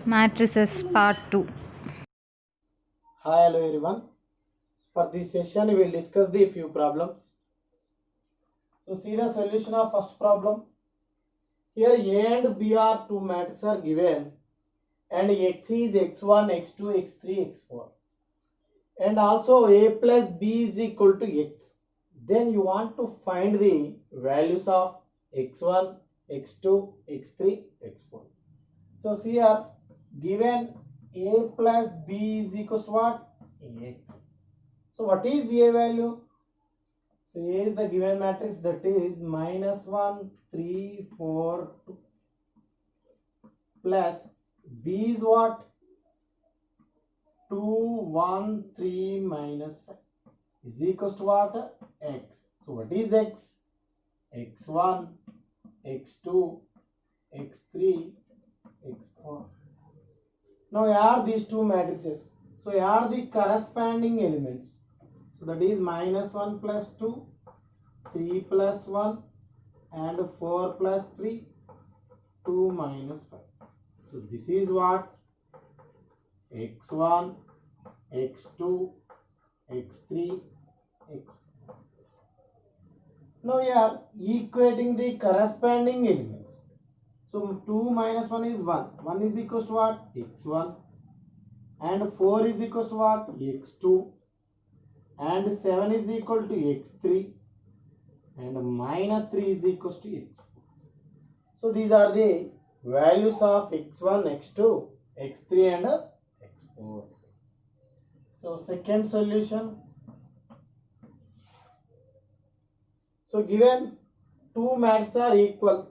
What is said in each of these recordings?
Matrices Part 2. Hi, hello everyone. For this session, we will discuss the few problems. So, see the solution of first problem. Here, A and B are two matrices are given, and X is X1, X2, X3, X4, and also A plus B is equal to X. Then you want to find the values of X1, X2, X3, X4. So, see here, given A plus B is equal to what? X. So what is A value? So A is the given matrix, that is -1, 3, 4, 2, plus B is what? 2, 1, 3, -5 is equals to what? X. So what is X? X1, X2, X3, X4. Now add these two matrices. So add the corresponding elements. So that is -1 plus 2, 3 plus 1, and 4 plus 3, 2 minus 5. So this is what? X1, X2, X3, X4. Now we are equating the corresponding elements. So 2 minus 1 is 1. 1 is equals to what? X1. And 4 is equals to what? X2. And 7 is equal to X3. And -3 is equals to X4. So these are the values of X1, X2, X3 and X4. So second solution. So given two matrices are equal,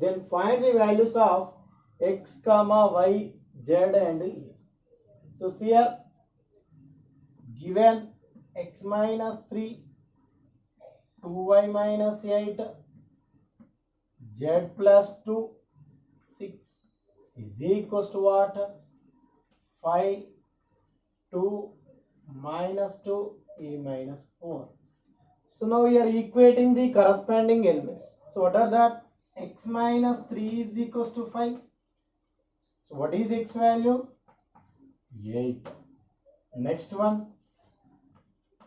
then find the values of X, Y, Z and E. So here given X minus 3, 2y minus 8, Z plus 2, 6 is equals to what? 5, 2, minus 2, E minus 4. So now we are equating the corresponding elements. So what are that? X minus 3 is equals to 5. So what is X value? 8. Next one.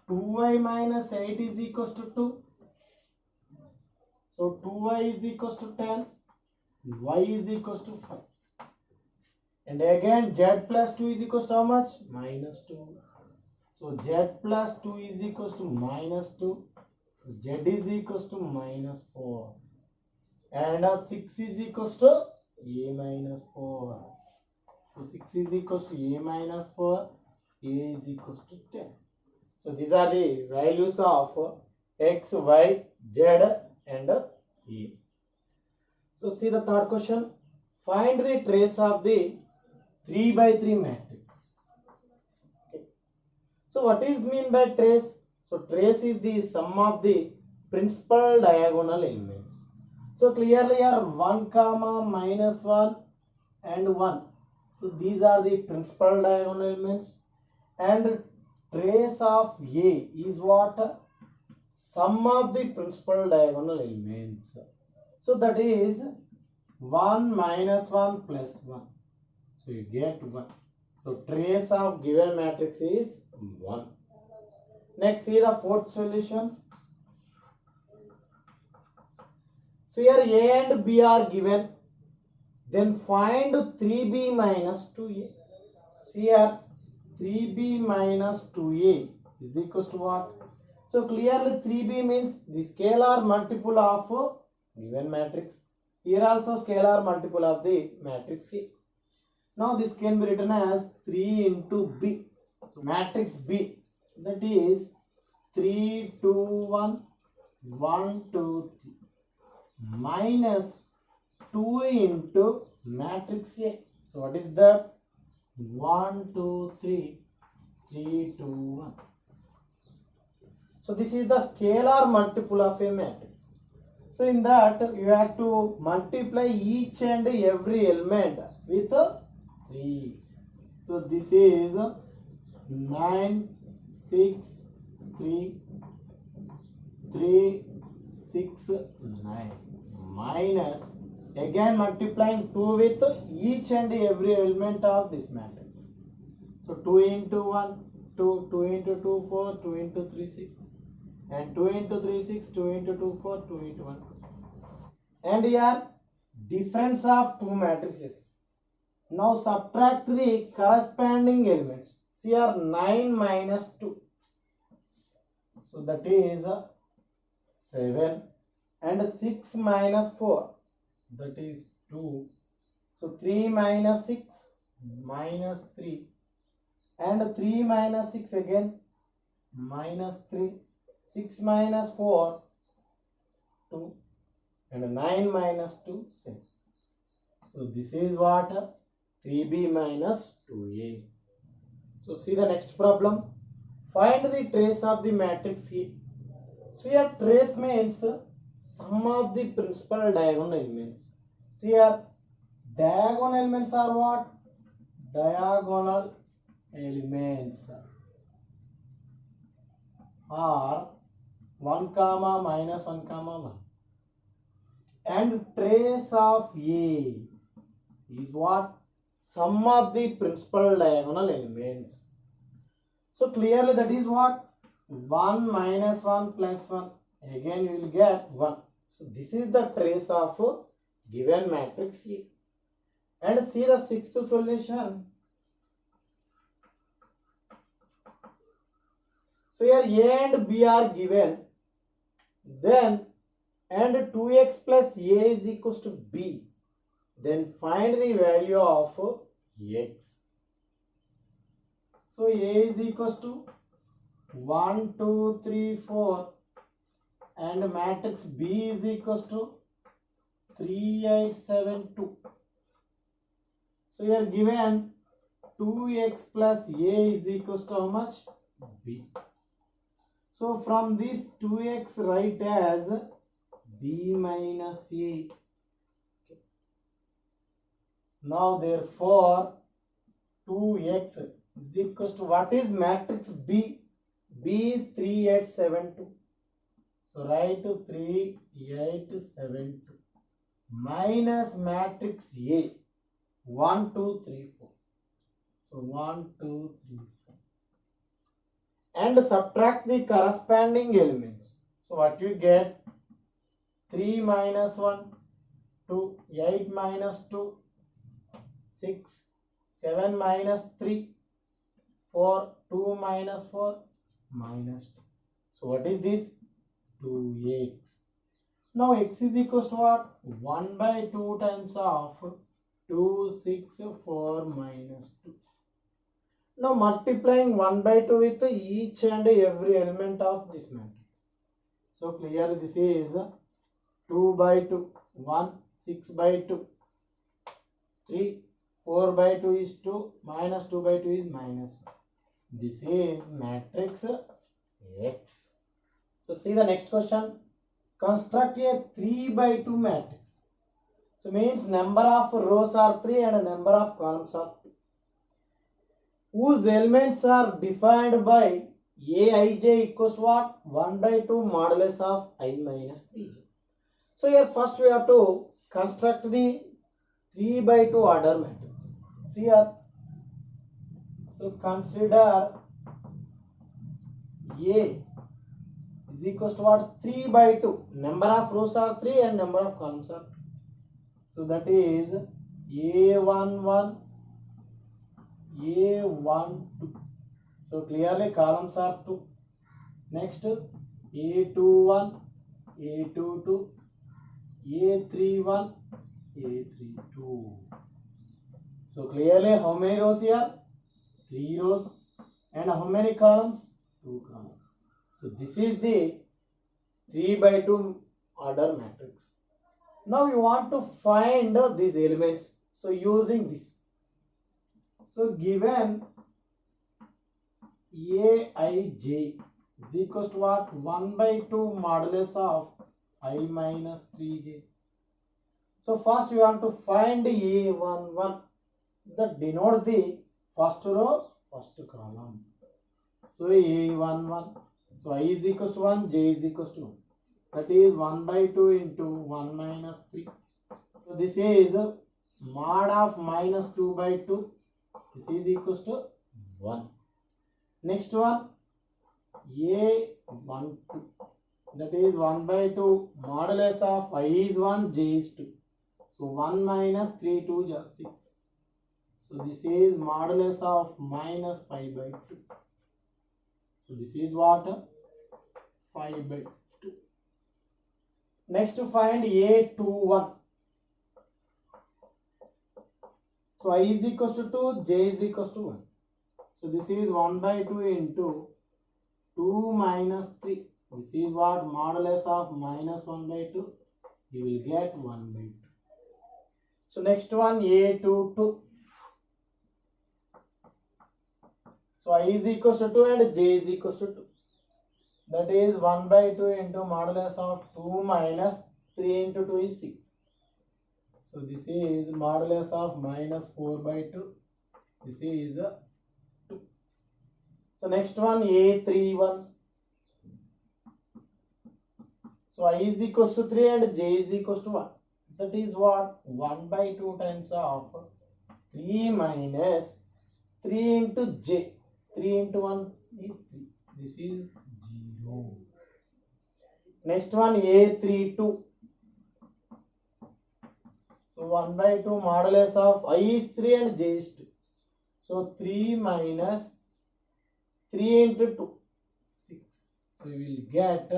2y minus 8 is equals to 2. So 2y is equals to 10. Y is equals to 5. And again Z plus 2 is equals to how much? Minus 2. So Z plus 2 is equals to minus 2. So Z is equals to minus 4. And 6 is equals to A minus 4. So 6 is equals to A minus 4. A is equals to 10. So these are the values of X, Y, Z and E. So see the third question. Find the trace of the 3 by 3 matrix. Okay. So what is mean by trace? So trace is the sum of the principal diagonal elements. So clearly here 1 comma minus 1 and 1. So these are the principal diagonal elements, and trace of A is what? Sum of the principal diagonal elements. So that is 1 minus 1 plus 1. So you get 1. So trace of given matrix is 1. Next, see the fourth solution. So here A and B are given. Then find 3B minus 2A. See here 3B minus 2A is equals to what? So clearly 3B means the scalar multiple of given matrix. Here also scalar multiple of the matrix A. Now this can be written as 3 into B. So matrix B, that is 3, 2, 1, 1, 2, 3 minus 2 into matrix A. So what is that? 1, 2, 3, 3, 2, 1. So this is the scalar multiple of a matrix. So in that you have to multiply each and every element with 3. So this is 9, 6, 3, 3, 6, 9 minus Again multiplying 2 with each and every element of this matrix. So 2 into 1, 2, 2 into 2, 4, 2 into 3, 6. And 2 into 3, 6, 2 into 2, 4, 2 into 1. And here difference of two matrices. Now subtract the corresponding elements. See here 9 minus 2. So that is 7. And 6 minus 4. That is 2. So 3 minus 6 minus 3. And 3 minus 6 again minus 3. 6 minus 4 2. And 9 minus 2 7. So this is what 3b minus 2a. So see the next problem. Find the trace of the matrix A. So here trace means sum of the principal diagonal elements. See here diagonal elements are what? Diagonal elements are 1 comma minus 1 comma 1. And trace of A is what? Sum of the principal diagonal elements. So clearly that is what? 1 minus 1 plus 1. Again you will get 1. So this is the trace of given matrix A. And see the sixth solution. So here A and B are given. Then and 2x plus A is equals to B. Then find the value of x. So A is equals to 1, 2, 3, 4 and matrix B is equals to 3, 8, 7, 2. So here given 2x plus A is equals to how much? B. So from this 2x write as B minus A. Now therefore 2x is equals to what is matrix B? B is 3, 8, 7, 2. So write 3, 8, 7, 2 minus matrix A 1, 2, 3, 4. So 1, 2, 3, 4. And subtract the corresponding elements. So what you get? 3 minus 1, 2, 8 minus 2, 6, 7 minus 3, 4, 2 minus 4, minus 2. So what is this? 2x. Now x is equals to what? 1 by 2 times of 2, 6, 4, minus 2. Now multiplying 1 by 2 with each and every element of this matrix. So clearly this is 2 by 2, 1, 6 by 2, 3, 4 by 2 is 2, minus 2 by 2 is minus 1. This is matrix X. So see the next question. Construct a 3 by 2 matrix. So means number of rows are 3 and number of columns are 2. Whose elements are defined by Aij equals to what? 1 by 2 modulus of I minus 3j. So here first we have to construct the 3 by 2 order matrix. See here. So consider A is equals to what? 3 by 2. Number of rows are 3 and number of columns are 2. So that is A11, A12. So clearly columns are 2. Next A21, A22, A31, A32. So clearly how many rows here? 3 rows. And how many columns? 2 columns. So this is the 3 by 2 order matrix. Now you want to find these elements. So using this. So given Aij is equals to what? 1 by 2 modulus of I minus 3j. So first we want to find A11. That denotes the first row, first column. So A11. So I is equals to 1, j is equals to 1. That is 1 by 2 into 1 minus 3. So this is mod of minus 2 by 2. This is equals to 1. Next one, A1 2. That is 1 by 2. Modulus of I is 1, J is 2. So 1 minus 3 2 is 6. So this is modulus of minus 5 by 2. So this is what? 5 by 2. Next to find A21. So I is equals to 2, J is equals to 1. So this is 1 by 2 into 2 minus 3. This is what? Modulus of minus 1 by 2. You will get 1 by 2. So next one, A22. So I is equals to 2 and J is equals to 2. That is 1 by 2 into modulus of 2 minus 3 into 2 is 6. So this is modulus of minus 4 by 2. This is 2. So next one, A31. So I is equals to 3 and J is equals to 1. That is what? 1 by 2 times of 3 minus 3 into J. 3 into 1 is 3. This is 0. Next one, A32. So 1 by 2 modulus of I is 3 and J is 2. So 3 minus 3 into 2, 6. So you will get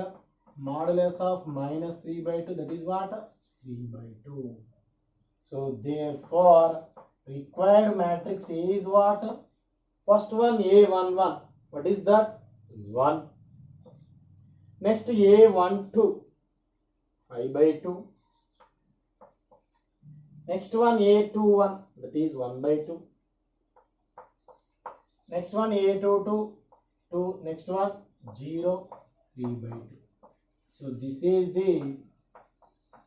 modulus of minus 3 by 2. That is what? 3 by 2. So therefore, required matrix A is what? First one, A11. What is that? 1. Next, A12. 5 by 2. Next one, A21. That is 1 by 2. Next one, A22. 2. Next one, 0. 3 by 2. So this is the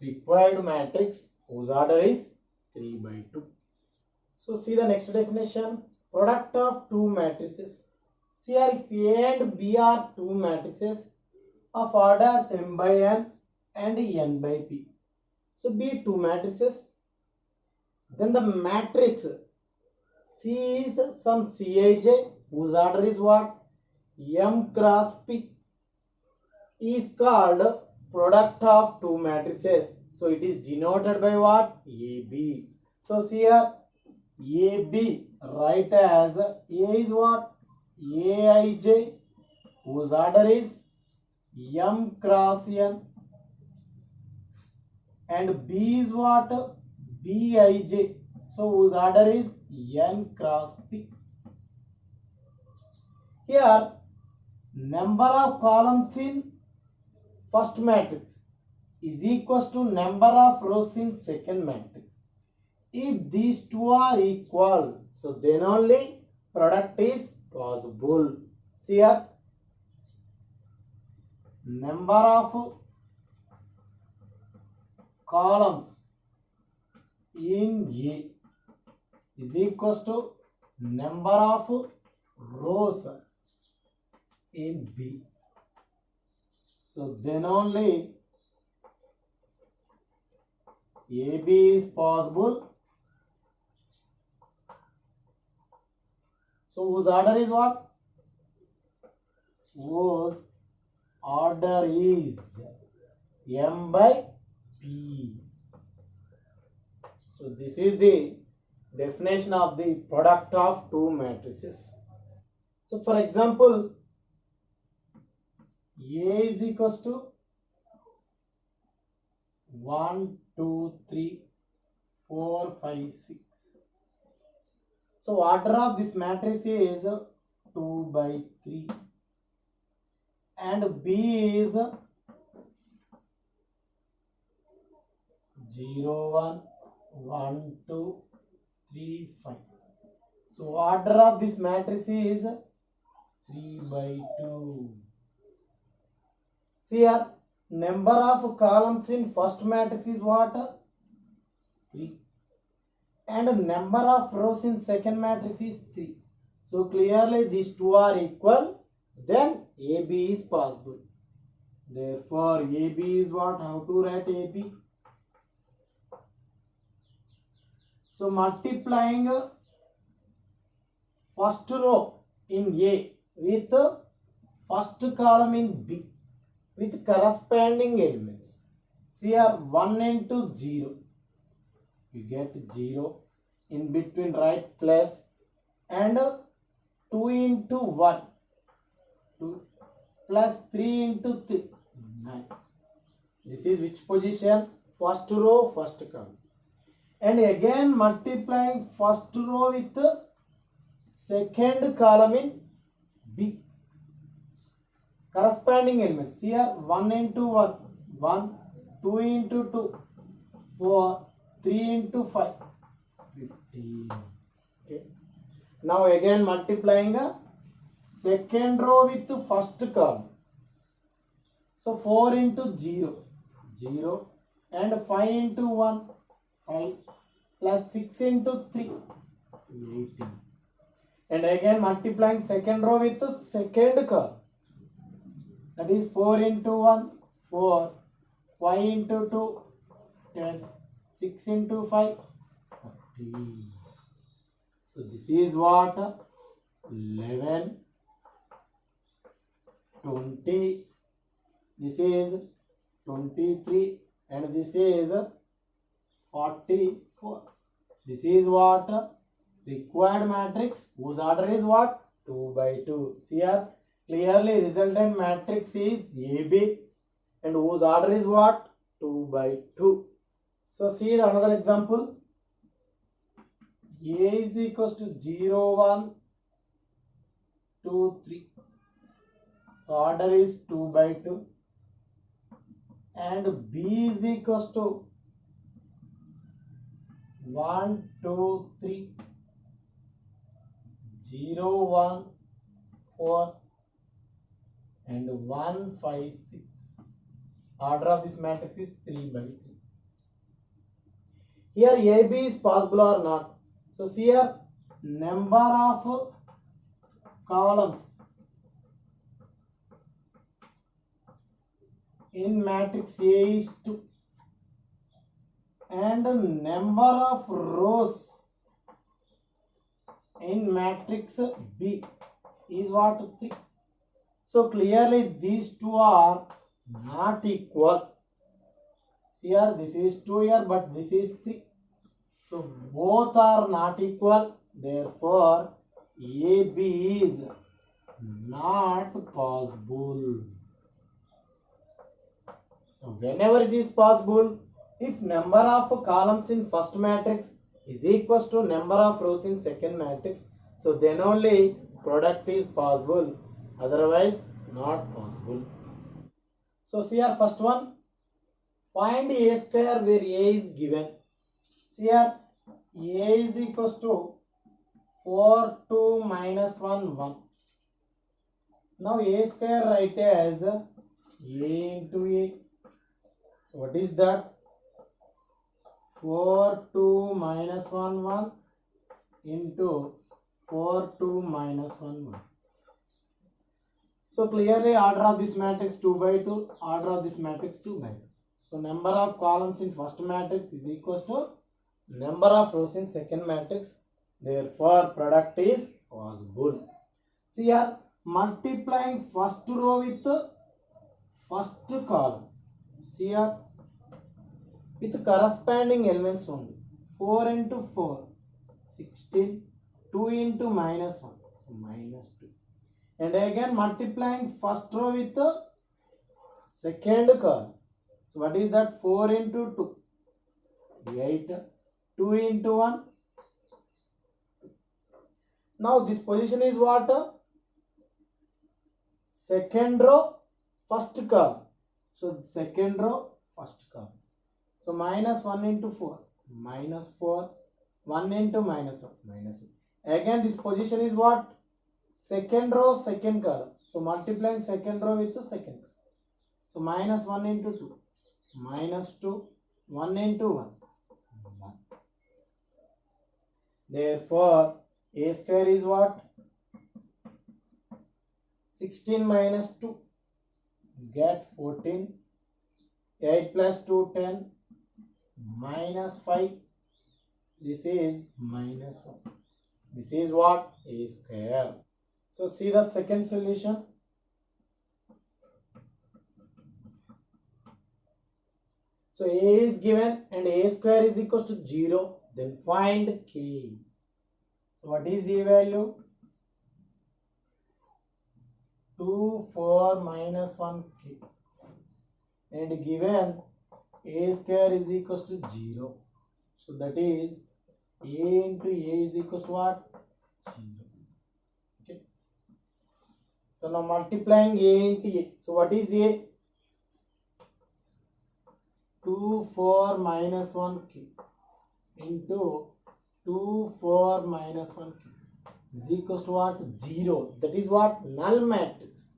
required matrix whose order is 3 by 2. So see the next definition. Product of two matrices. See here, if A and B are two matrices of orders m by n and n by p. So B two matrices. Then the matrix C is some Cij whose order is what? M cross P is called product of two matrices. So it is denoted by what? AB. So see here, AB write as A is what? Aij whose order is M cross N, and B is what? Bij. So whose order is N cross P. Here, number of columns in first matrix is equals to number of rows in second matrix. If these two are equal, so then only product is possible. See here, number of columns in A is equals to number of rows in B. So then only AB is possible. So whose order is what? Whose order is M by P. So this is the definition of the product of two matrices. So for example, A is equals to 1, 2, 3, 4, 5, 6. So order of this matrix is 2 by 3. And B is 0, 1, 1, 2, 3, 5. So order of this matrix is 3 by 2. See here, number of columns in first matrix is what? 3. And number of rows in second matrix is 3. So clearly these two are equal. Then AB is possible. Therefore AB is what? How to write AB? So multiplying first row in A with first column in B with corresponding elements. So here 1 into 0, you get 0, in between write plus, and 2 into 1, 2 plus 3 into 3, 9. This is which position? First row, first column. And again multiplying first row with second column in B. Corresponding elements. Here 1 into 1, 1, 2 into 2, 4, 3 into 5, 15. Okay. Now again multiplying a second row with the first column. So 4 into 0, 0, and 5 into 1, 5, plus 6 into 3, 18. And again multiplying second row with the second column. That is 4 into 1, 4, 5 into 2, 10, 6 into 5, 30. So this is what? 11, 20, this is 23, and this is 44. This is what? Required matrix, whose order is what? 2 by 2. See here, clearly resultant matrix is AB, and whose order is what? 2 by 2. So see another example. A is equals to 0, 1, 2, 3. So order is 2 by 2. And B is equals to 1, 2, 3, 0, 1, 4, and 1, 5, 6. Order of this matrix is 3 by 3. Here AB is possible or not. So see here, number of columns in matrix A is 2, and number of rows in matrix B is what? 3. So clearly these two are not equal. See here, this is 2 here, but this is 3. So both are not equal. Therefore, AB is not possible. So whenever it is possible, if number of columns in first matrix is equals to number of rows in second matrix, so then only product is possible. Otherwise, not possible. So see here, first one, find A square where A is given. See here, A is equals to 4, 2, minus 1, 1. Now A square write as A into A. So what is that? 4, 2, minus 1, 1 into 4, 2, minus 1, 1. So clearly order of this matrix 2 by 2, order of this matrix 2 by 2. So number of columns in first matrix is equals to number of rows in second matrix. Therefore product is possible. See here, multiplying first row with first column. See here, with corresponding elements only. 4 into 4, 16, 2 into minus 1, so minus 2. And again multiplying first row with the second column. So what is that? 4 into 2, 8, 2 into 1. Now this position is what? Second row, first column. So second row, first column. So minus 1 into 4, minus 4, 1 into minus 1, minus 1. Again this position is what? Second row, second column. So multiplying second row with the second column. So minus 1 into 2, minus 2, 1 into 1, 1. Therefore, A square is what? 16 minus 2, get 14. 8 plus 2, 10, minus 5, This is minus 1. This is what? A square. So see the second solution. So a is given and a square is equals to 0. Then find k. So what is a value? 2, 4, minus 1k. And given a square is equals to 0. So that is a into a is equals to what? 0. Okay. So now multiplying a into a. So what is a? 2, 4, minus 1k into 2, 4, minus 1k is equals to what? 0. That is what? Null matrix.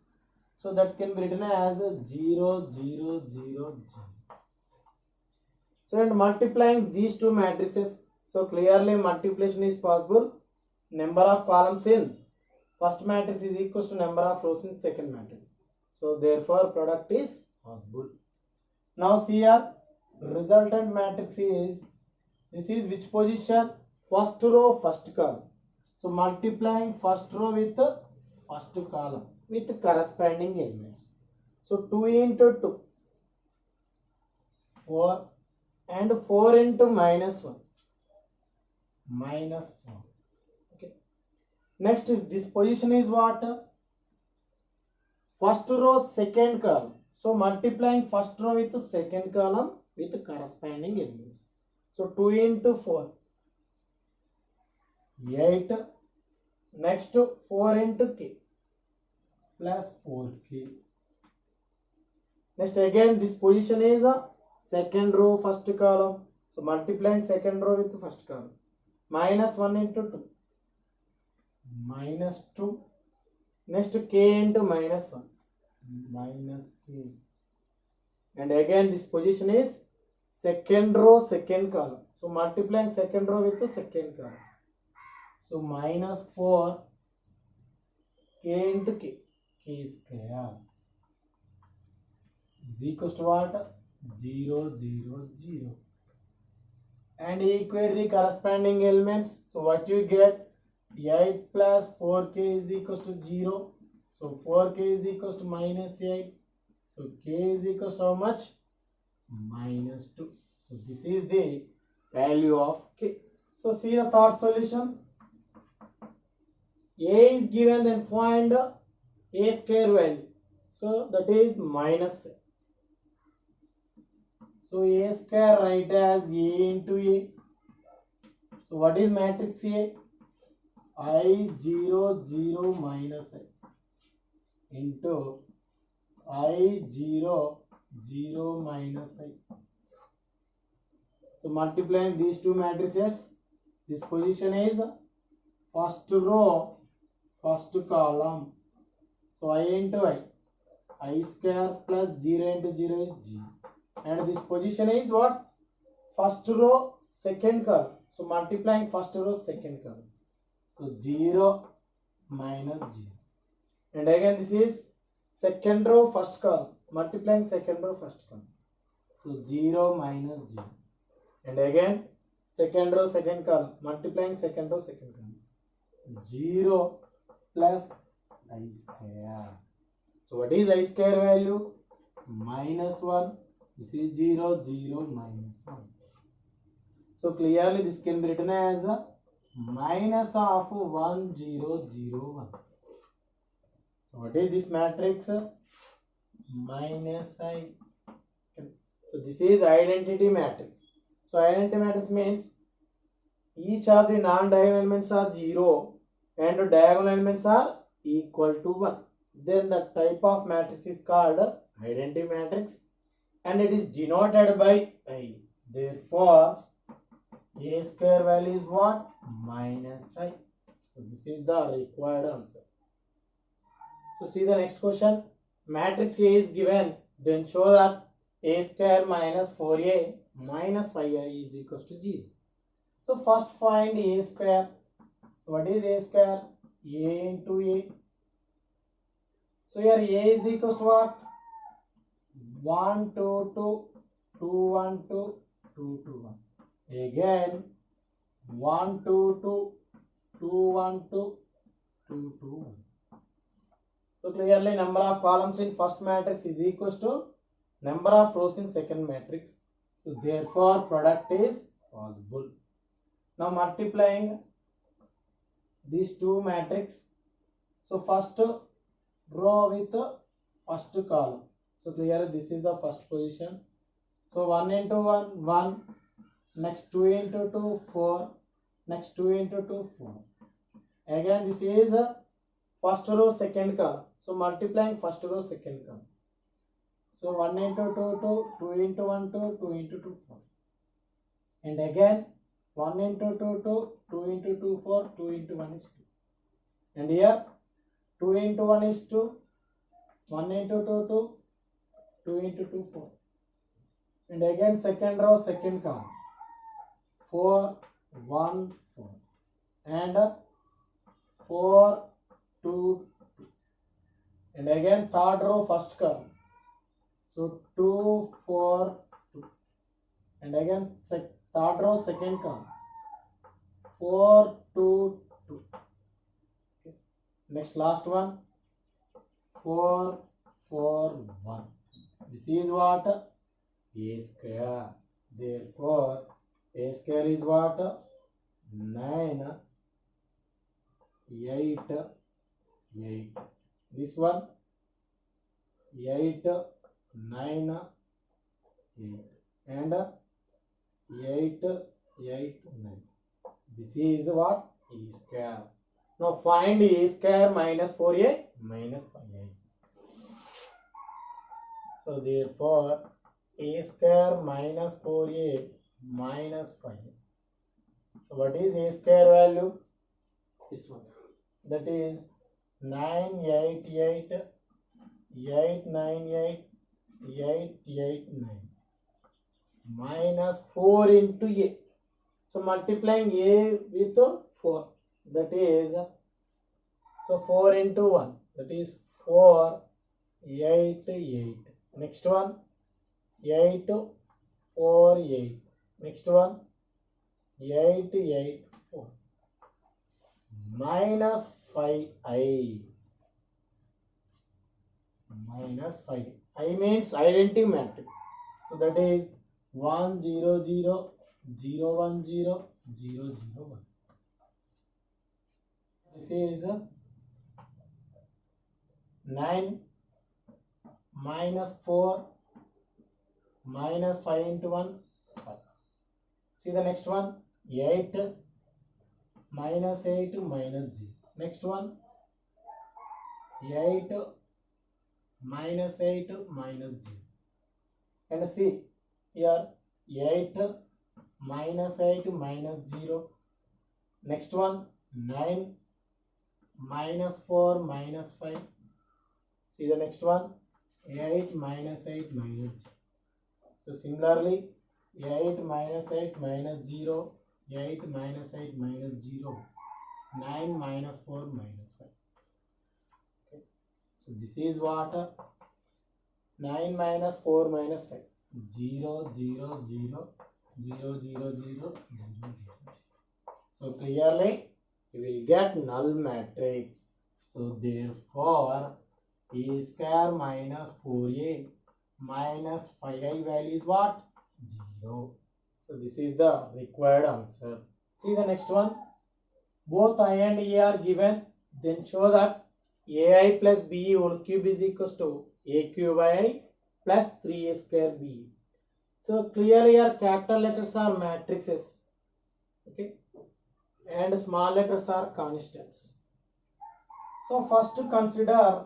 So that can be written as 0, 0, 0, 0. So and multiplying these two matrices. So clearly multiplication is possible. Number of columns in first matrix is equals to number of rows in second matrix. So therefore product is possible. Now see here, resultant matrix is, this is which position? First row, first column. So multiplying first row with first column with corresponding elements. So 2 into 2, 4, and 4 into minus 1, minus 4. Okay. Next, this position is what? First row, second column. So multiplying first row with the second column with corresponding elements. So 2 into 4, 8. Next 4 into k plus 4k. Next again this position is a second row, first column. So multiplying second row with first column. Minus 1 into 2, minus 2. Next k into minus 1, minus k. And again this position is second row, second column. So multiplying second row with the second column. So minus 4 k into k, k square is equals to what? 0, 0, 0. And equate the corresponding elements. So what you get? 8 plus 4k is equals to 0. So 4k is equals to minus 8. So k is equals to how much? Minus 2. So this is the value of k. So see the third solution. A is given, then find a square value. So that is minus. So a square write as a into a. So what is matrix A? I 0, 0, minus I into I 0, 0, minus I. So multiplying these two matrices, this position is first row, first column. So I into I square plus 0 into 0 is 0. And this position is what? First row, second column. So multiplying first row, second column. So 0 minus 0. And again this is second row, first column. Multiplying second row, first column. So 0 minus 0. And again second row, second column. Multiplying second row, second column. 0 plus I square. So what is I square value? Minus 1. This is 0, 0, minus 1. So clearly this can be written as a minus of 1, 0, 0, 1. So what is this matrix? Minus I. So this is identity matrix. So identity matrix means each of the non-diagonal elements are 0 and diagonal elements are equal to 1. Then the type of matrix is called identity matrix and it is denoted by I. Therefore, A square value is what? Minus I. So this is the required answer. So see the next question. Matrix A is given. Then show that A square minus 4A minus 5I is equals to 0. So first find A square. So what is A square? A into A. So here A is equals to what? 1, 2, 2, 2, 1, 2, 2, 2, 1. Again, 1 2 2 2 1 2 2 2 1. So clearly number of columns in first matrix is equals to number of rows in second matrix. So therefore product is possible. Now multiplying these two matrix. So first row with first column. So clearly this is the first position. So 1 into 1 1. Next 2 into 2 4. Next 2 into 2 4. Again this is first row second column. So multiplying first row second column. So 1 into 2 2, 2 into 1 2, 2 into 2 4. And again 1 into 2 2, 2 into 2 4, 2 into 1 is 2. And here 2 into 1 is 2, 1 into 2 2, 2 into 2 4. And again second row second column. 4 1 4. And 4 2 2. And again third row first column. So 2 4 2. And again third row second column. 4 2 2. Okay. Next last one. 4 4 1. This is what? A square. Therefore A square is what? 9 8 8. This one 8 9 8 and 8 8 9. This is what? A square. Now find A square minus 4A minus 5A. So therefore A square minus 4A minus 5A. So what is A square value? This one. That is 988 898 889 minus 4 into A. So multiplying A with 4, that is, so 4 into 1, that is 4 8 8. Next one 8 4 8. Next one 8 8 4 minus 5I. Minus 5. I means identity matrix. So that is 1 0 0 0 1 0 0 0 1. This is 9 minus 4 minus 5 into 1 5. See the next one 8 minus 8 minus 0. Next one 8 minus 8 minus 0. And see here 8 minus 8 minus 0. Next one 9 minus 4 minus 5. See the next one 8 minus 8 minus 0. So similarly 8 minus 8 minus 0, 8 minus 8 minus 0, 9 minus 4 minus 5. Okay. So this is what 9 minus 4 minus 5. 0 0 0 0 0 0 0 0. So clearly you will get null matrix. So therefore A square minus 4A minus 5I value is what? 0. So this is the required answer. See the next one. Both I and A are given. Then show that AI plus BE whole cube is equals to A cube by I plus 3A square BE. So clearly here capital letters are matrices. Okay. And small letters are constants. So first to consider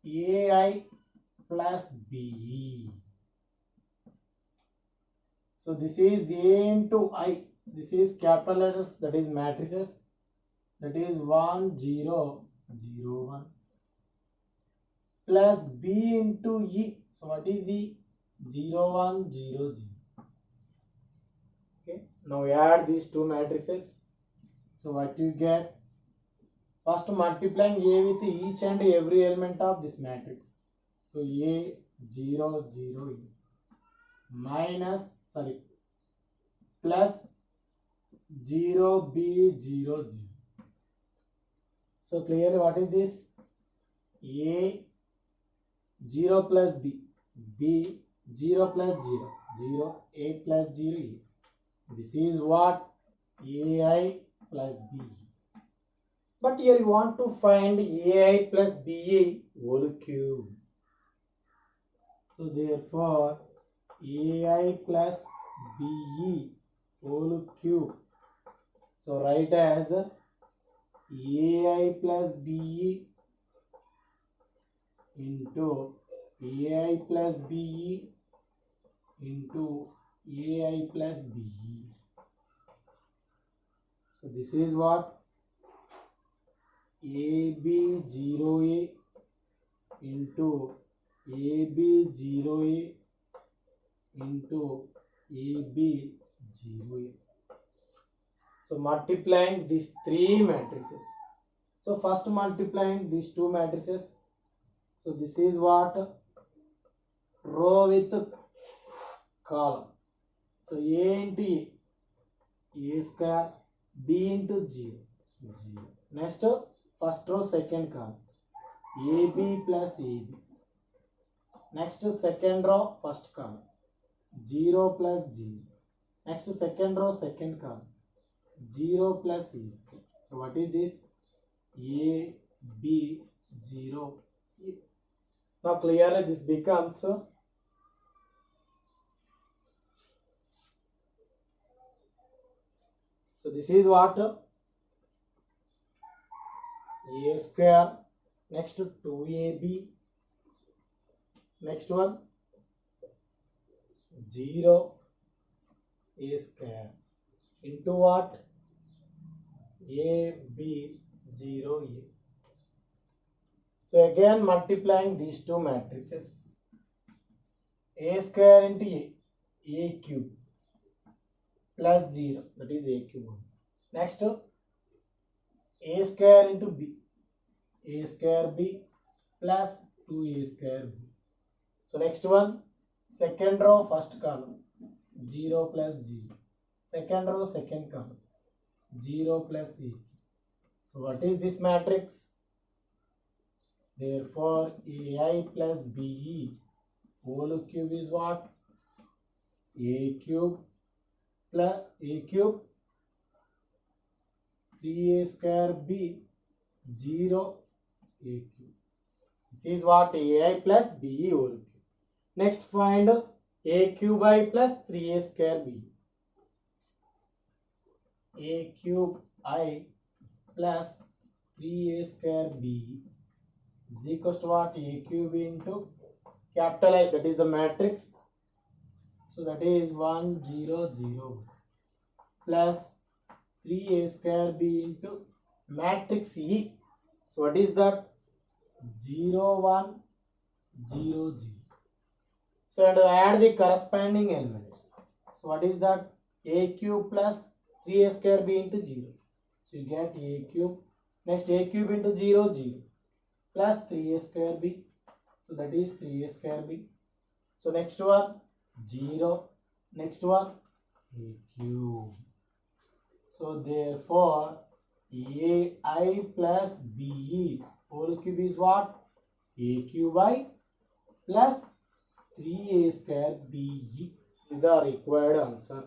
AI plus BE. So this is A into I. This is capital letters, that is matrices. That is 1 0 0 1 plus B into E. So what is E? 0 1 0 0. Okay. Now we add these two matrices. So what you get? First multiplying A with each and every element of this matrix. So A 0 0 minus plus 0b 0 0. So clearly what is this? A 0 plus b, b 0 plus 0, 0, a plus 0, a. This is what? AI plus b. But here you want to find AI plus BE whole cube. So therefore AI plus BE whole cube. So write as AI plus BE into AI plus BE into AI plus BE. So this is what? AB0A into AB0A into AB0A. So multiplying these three matrices. So first multiplying these two matrices. So this is what? Row with column. So A into A square, B into 0, 0. Next, first row, second column, AB plus AB. Next, second row, first column, 0 plus 0. Next, second row, second column, 0 plus A square. So what is this? A, B, 0, A. Now clearly this becomes so this is what? A square, next 2AB, next one 0 A square into what? AB 0 A. So again multiplying these two matrices. A square into A cube plus 0, that is A cube. Next A square into B, A square B plus 2A square B. So next one, second row, first column, 0 plus 0. Second row, second column, 0 plus A. So what is this matrix? Therefore, AI plus BE whole cube is what? A cube plus A cube 3A square B 0 A cube. This is what? AI plus BE whole cube. Next find A cube I plus 3A square B. A cube I plus 3A square B is equals to what? A cube into capital I, that is the matrix. So that is 1 0 0 plus 3A square B into matrix E. So what is that? 0 1 0 0. So and add the corresponding elements. So what is that? A cube plus 3A square B into 0. So you get A cube. Next A cube into 0 0 plus 3A square B. So that is 3A square B. So next one 0. Next one A cube. So therefore AI plus BE whole cube is what? A cube I plus 3A square BE is the required answer.